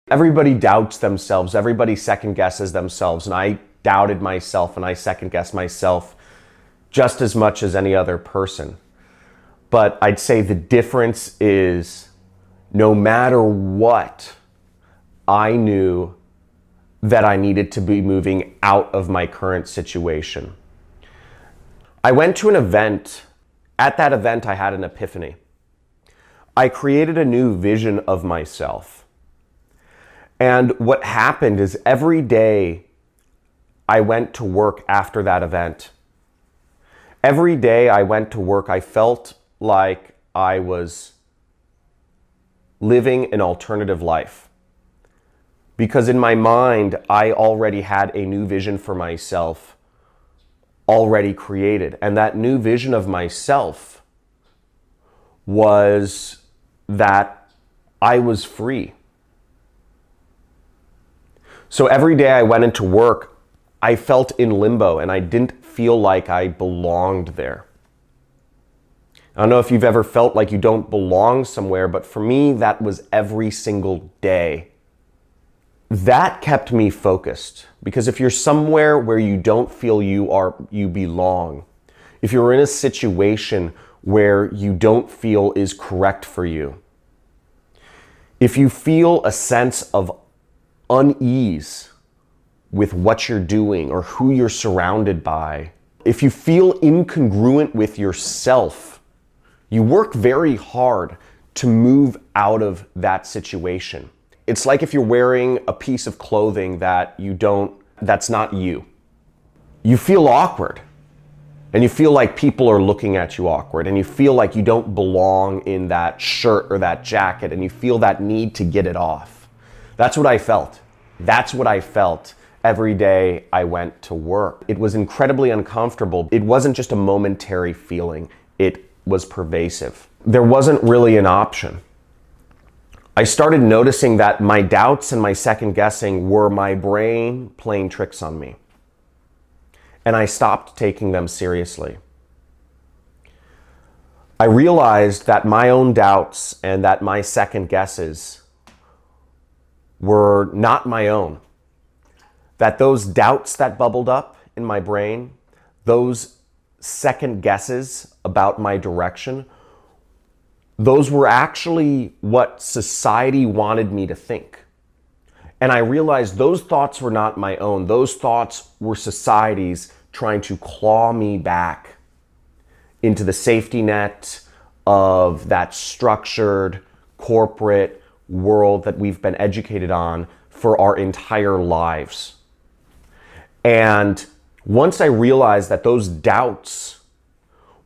Everybody doubts themselves. Everybody second guesses themselves. And I doubted myself and I second guessed myself just as much as any other person. But I'd say the difference is no matter what, I knew that I needed to be moving out of my current situation. I went to an event. At that event, I had an epiphany. I created a new vision of myself. And what happened is every day I went to work after that event. Every day I went to work, I felt like I was living an alternative life. Because in my mind, I already had a new vision for myself already created. And that new vision of myself was that I was free. So every day I went into work, I felt in limbo and I didn't feel like I belonged there. I don't know if you've ever felt like you don't belong somewhere, but for me, that was every single day. That kept me focused, because if you're somewhere where you don't feel you belong, if you're in a situation where you don't feel is correct for you, if you feel a sense of unease with what you're doing or who you're surrounded by, if you feel incongruent with yourself, you work very hard to move out of that situation. It's like if you're wearing a piece of clothing that's not you. You feel awkward and you feel like people are looking at you awkward and you feel like you don't belong in that shirt or that jacket and you feel that need to get it off. That's what I felt. That's what I felt every day I went to work. It was incredibly uncomfortable. It wasn't just a momentary feeling. It was pervasive. There wasn't really an option. I started noticing that my doubts and my second guessing were my brain playing tricks on me. And I stopped taking them seriously. I realized that my own doubts and that my second guesses were not my own. That those doubts that bubbled up in my brain, those second guesses about my direction, those were actually what society wanted me to think. And I realized those thoughts were not my own. Those thoughts were society's trying to claw me back into the safety net of that structured corporate world that we've been educated on for our entire lives. And once I realized that those doubts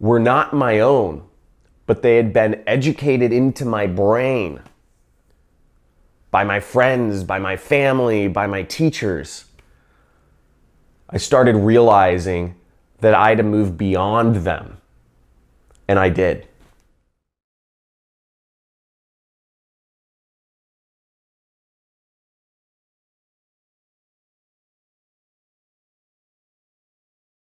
were not my own, but they had been educated into my brain by my friends, by my family, by my teachers, I started realizing that I had to move beyond them. And I did.